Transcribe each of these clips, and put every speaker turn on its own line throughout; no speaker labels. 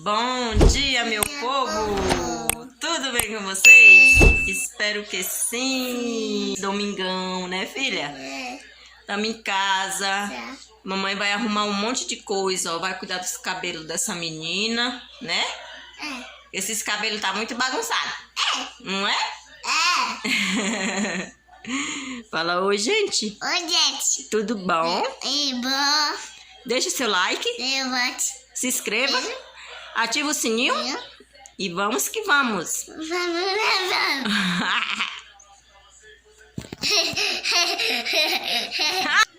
Bom dia, meu povo! Tudo bem com vocês? Espero que sim! Domingão, né, filha? Estamos em casa. Mamãe vai arrumar um monte de coisa, ó. Vai cuidar dos cabelos dessa menina, né? Esses cabelos tá muito bagunçados. Não é? Fala oi, gente.
Oi, gente.
Tudo bom?
E bom.
Deixa o seu like.
Levante.
Se inscreva. Ativa o sininho. E vamos que vamos.
Vamos.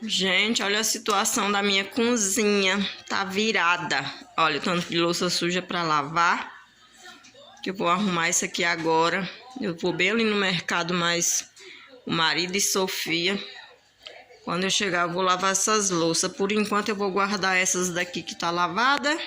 Gente, olha a situação da minha cozinha. Tá virada. Olha o tanto de louça suja pra lavar. Que eu vou arrumar isso aqui agora. Eu vou bem ali no mercado, mas o marido e Sofia. Quando eu chegar, eu vou lavar essas louças. Por enquanto, eu vou guardar essas daqui que tá lavada.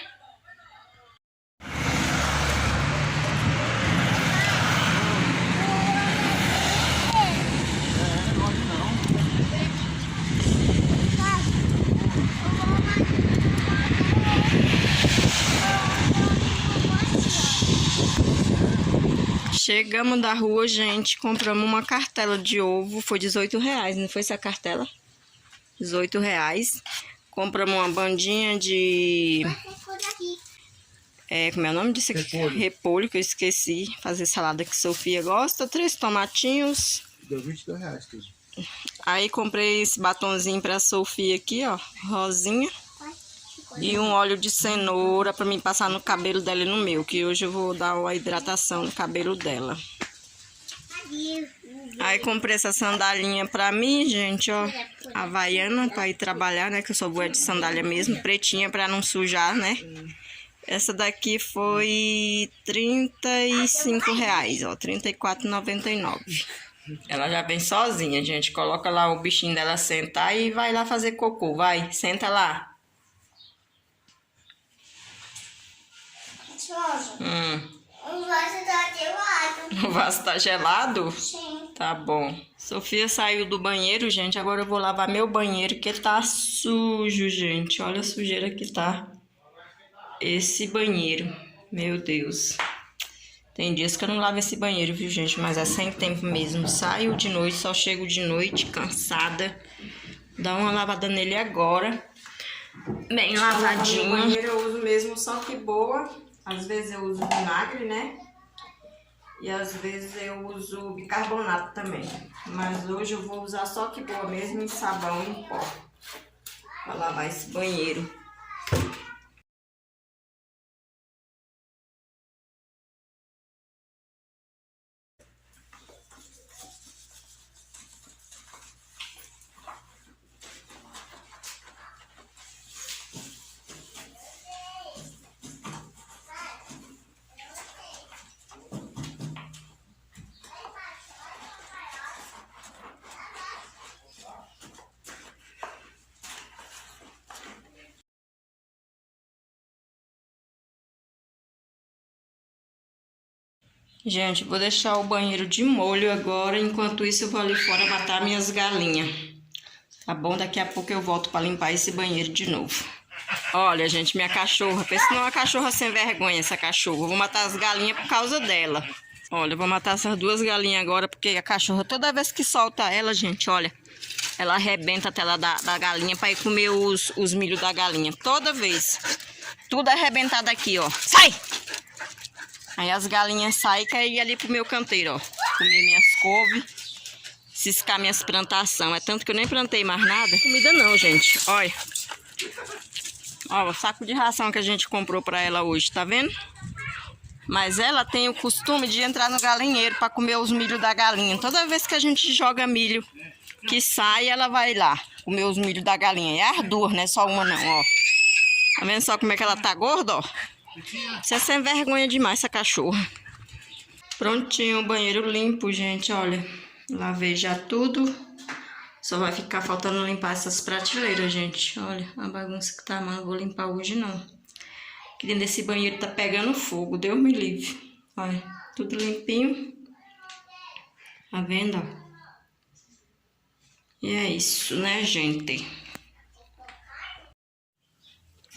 Chegamos da rua, gente, compramos uma cartela de ovo, foi R$18, não foi essa cartela? R$18. Compramos uma bandinha de... como é o nome disso aqui? Repolho, que eu esqueci. Fazer salada que Sofia gosta. 3 tomatinhos.
Deu R$22 tudo.
Aí comprei esse batonzinho pra Sofia aqui, ó, rosinha. E um óleo de cenoura pra mim passar no cabelo dela e no meu, que hoje eu vou dar uma hidratação no cabelo dela. Aí comprei essa sandalinha pra mim, gente, ó, havaiana, pra ir trabalhar, né, que eu sou boa de sandália mesmo, pretinha pra não sujar, né. Essa daqui foi R$35, ó, R$34,99. Ela já vem sozinha, gente, coloca lá o bichinho dela sentar e vai lá fazer cocô, vai, senta lá.
O vaso tá gelado.
O vaso tá gelado?
Sim.
Tá bom. Sofia saiu do banheiro, gente. Agora eu vou lavar meu banheiro, que tá sujo, gente. Olha a sujeira que tá esse banheiro. Meu Deus. Tem dias que eu não lavo esse banheiro, viu, gente? Mas é sem tempo mesmo. Saio de noite, só chego de noite, cansada. Dá uma lavada nele agora. Bem lavadinho. O banheiro eu uso mesmo só que boa. Às vezes eu uso vinagre, né? E às vezes eu uso bicarbonato também. Mas hoje eu vou usar só que boa mesmo em sabão em pó. Pra lavar esse banheiro. Gente, vou deixar o banheiro de molho agora. Enquanto isso, eu vou ali fora matar minhas galinhas. Tá bom? Daqui a pouco eu volto pra limpar esse banheiro de novo. Olha, gente, minha cachorra. Pensa numa cachorra sem vergonha, essa cachorra. Eu vou matar as galinhas por causa dela. Olha, eu vou matar essas 2 galinhas agora, porque a cachorra, toda vez que solta ela, gente, olha, ela arrebenta a tela da galinha pra ir comer os milhos da galinha. Toda vez. Tudo arrebentado aqui, ó. Sai! Aí as galinhas saem e caem ali pro meu canteiro, ó. Comer minhas couves, ciscar minhas plantações. É tanto que eu nem plantei mais nada. Comida não, gente. Olha. Ó, o saco de ração que a gente comprou pra ela hoje, tá vendo? Mas ela tem o costume de entrar no galinheiro pra comer os milhos da galinha. Toda vez que a gente joga milho que sai, ela vai lá comer os milhos da galinha. É as 2, não é só uma não, ó. Tá vendo só como é que ela tá gorda, ó? Isso é sem vergonha demais, essa cachorra. Prontinho, o banheiro limpo, gente, olha. Lavei já tudo. Só vai ficar faltando limpar essas prateleiras, gente. Olha a bagunça que tá, mas não vou limpar hoje, não. Aqui dentro desse banheiro tá pegando fogo, Deus me livre. Olha, tudo limpinho. Tá vendo, ó? E é isso, né, gente?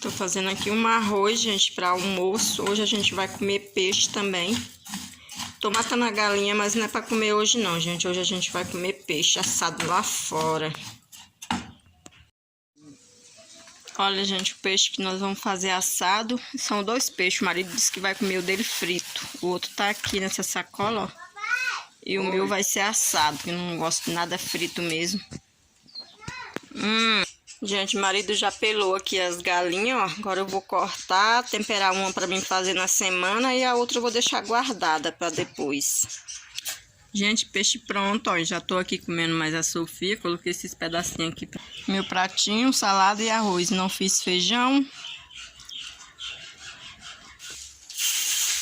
Tô fazendo aqui um arroz, gente, para almoço. Hoje a gente vai comer peixe também. Tô matando a galinha, mas não é para comer hoje não, gente. Hoje a gente vai comer peixe assado lá fora. Olha, gente, o peixe que nós vamos fazer assado são 2 peixes. O marido disse que vai comer o dele frito. O outro tá aqui nessa sacola, ó. E o meu vai ser assado, porque eu não gosto de nada frito mesmo. Gente, o marido já pelou aqui as galinhas, ó. Agora eu vou cortar, temperar uma para mim fazer na semana e a outra eu vou deixar guardada para depois. Gente, peixe pronto, ó. Já tô aqui comendo mais a Sofia. Coloquei esses pedacinhos aqui. Meu pratinho, salada e arroz. Não fiz feijão.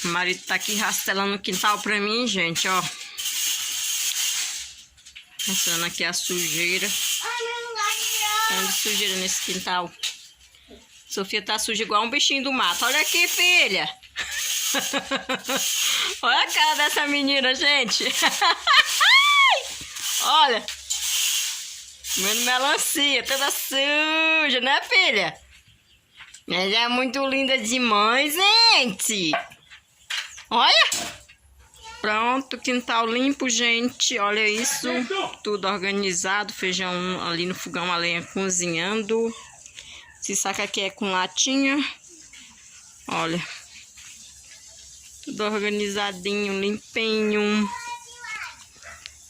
O marido tá aqui rastelando o quintal pra mim, gente, ó. Mostrando aqui a sujeira. Olha a sujeira nesse quintal. Sofia tá suja igual um bichinho do mato. Olha aqui, filha. Olha a cara dessa menina, gente. Olha. Comendo melancia, toda suja, né, filha? Ela é muito linda demais, gente. Olha. Pronto, quintal limpo, gente. Olha isso. Tudo organizado. Feijão ali no fogão, a lenha cozinhando. Esse saco aqui é com latinha. Olha. Tudo organizadinho, limpinho.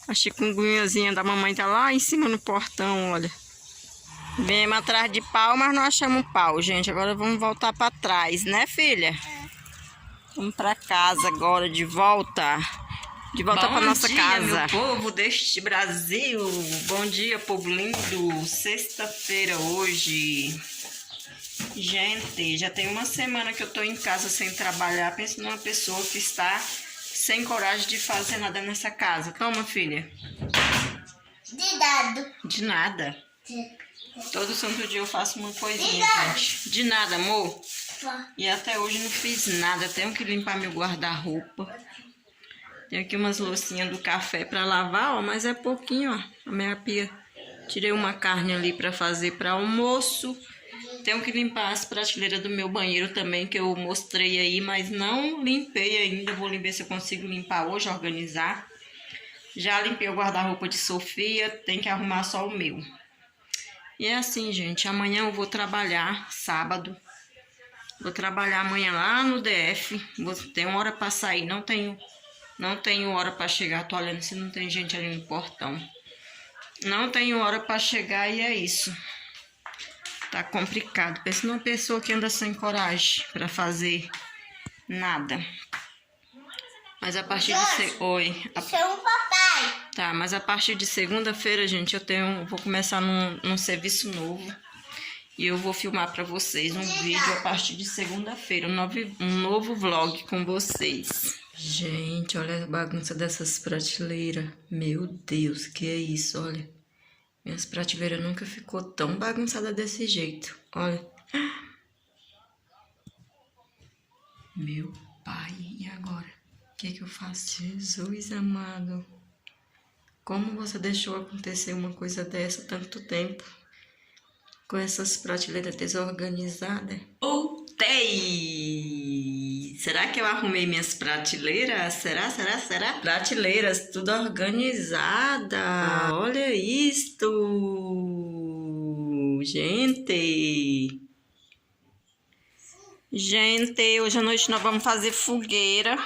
A chikungunhazinha da mamãe tá lá em cima no portão, olha. Viemos atrás de pau, mas não achamos pau, gente. Agora vamos voltar pra trás, né, filha? Vamos pra casa agora, de volta. De volta pra nossa casa. Bom dia, meu povo deste Brasil. Bom dia, povo lindo. Sexta-feira hoje. Gente, já tem uma semana que eu tô em casa sem trabalhar. Pensa numa pessoa que está sem coragem de fazer nada nessa casa. Toma, filha.
De nada.
De nada. Todo santo dia eu faço uma coisinha, gente. De nada, amor. E até hoje não fiz nada. Tenho que limpar meu guarda-roupa. Tem aqui umas loucinhas do café pra lavar, ó. Mas é pouquinho, ó. A minha pia. Tirei uma carne ali pra fazer pra almoço. Tenho que limpar as prateleiras do meu banheiro também, que eu mostrei aí, mas não limpei ainda. Vou ver se eu consigo limpar hoje, organizar. Já limpei o guarda-roupa de Sofia, tem que arrumar só o meu. E é assim, gente, amanhã eu vou trabalhar, sábado. Vou trabalhar amanhã lá no DF. Tenho hora para sair, não tenho hora para chegar. Tô olhando se não tem gente ali no portão. Não tenho hora para chegar e é isso. Tá complicado. Pensa numa pessoa que anda sem coragem para fazer nada. Mas a partir de... Oi.
Chama o papai.
Tá, mas a partir de segunda-feira, gente, vou começar num serviço novo. E eu vou filmar para vocês um vídeo a partir de segunda-feira. Um novo vlog com vocês. Gente, olha a bagunça dessas prateleiras. Meu Deus, que é isso, olha. Minhas prateleiras nunca ficou tão bagunçada desse jeito. Olha. Meu pai, e agora? O que eu faço? Jesus amado. Como você deixou acontecer uma coisa dessa tanto tempo? Com essas prateleiras desorganizadas. Voltei! Será que eu arrumei minhas prateleiras? Será? Prateleiras tudo organizada. Olha isto! Gente! Gente, hoje à noite nós vamos fazer fogueira.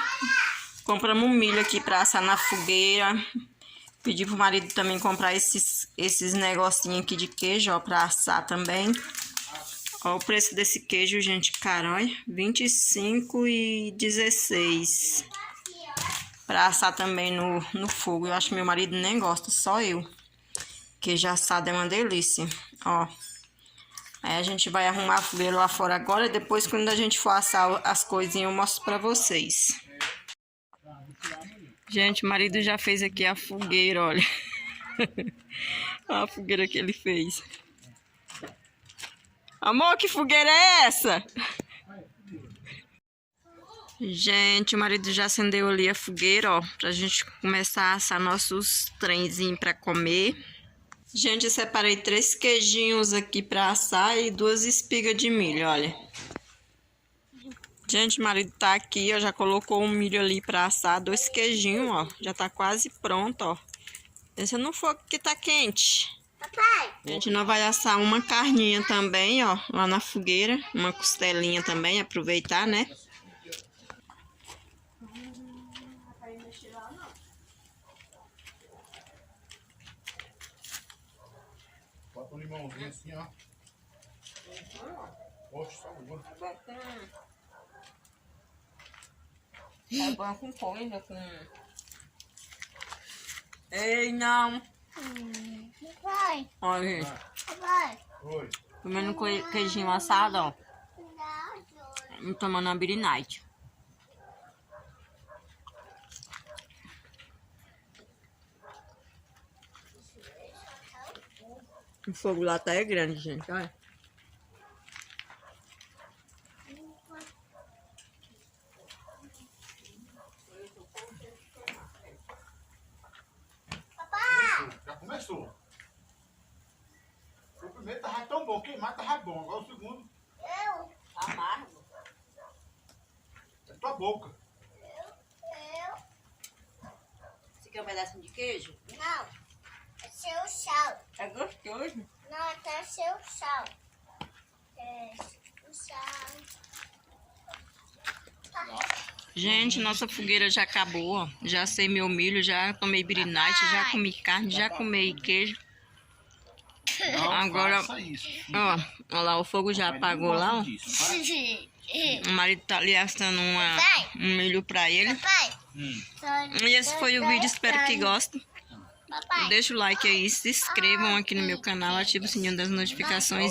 Compramos um milho aqui para assar na fogueira. Pedi pro marido também comprar esses negocinhos aqui de queijo, ó, pra assar também. Ó o preço desse queijo, gente, caro, olha. R$25,16. Pra assar também no fogo. Eu acho que meu marido nem gosta, só eu. Queijo assado é uma delícia, ó. Aí a gente vai arrumar a fogueira lá fora agora. E depois, quando a gente for assar as coisinhas, eu mostro pra vocês. Gente, o marido já fez aqui a fogueira, olha. Olha a fogueira que ele fez. Amor, que fogueira é essa? Gente, o marido já acendeu ali a fogueira, ó. Pra gente começar a assar nossos trenzinhos pra comer. Gente, eu separei 3 queijinhos aqui pra assar e 2 espigas de milho, olha. Gente, o marido tá aqui, ó, já colocou o milho ali pra assar, 2 queijinhos, ó. Já tá quase pronto, ó. Pensa no fogo que tá quente.
Papai.
A gente não vai assar uma carninha também, ó, lá na fogueira. Uma costelinha também, aproveitar, né?
Bota um limãozinho assim, ó. Poxa, sabor.
É bom com coisa, com... Ei, não!
Papai.
Olha,
Papai.
Oi.
comendo queijinho assado, ó. E tomando uma Beer Night. O fogo lá tá grande, gente, olha.
Já começou. O primeiro tava tão bom, queimar tava bom. Agora o segundo
Eu.
Amargo.
é tua boca.
Você quer um pedacinho de queijo?
Não. É seu sal.
É gostoso.
Não, até seu sal. É o sal.
Gente, nossa fogueira já acabou, ó. Já assei meu milho, já tomei Beer Night, já comi carne, já comi queijo.
Não
Agora,
faça isso.
ó, olha lá, o fogo já apagou lá, ó.
Disso, tá?
O marido tá ali assando um milho pra ele.
Papai.
E esse foi o vídeo, espero que gostem.
Papai.
Deixa o like aí, se inscrevam aqui no meu canal, ative o sininho das notificações.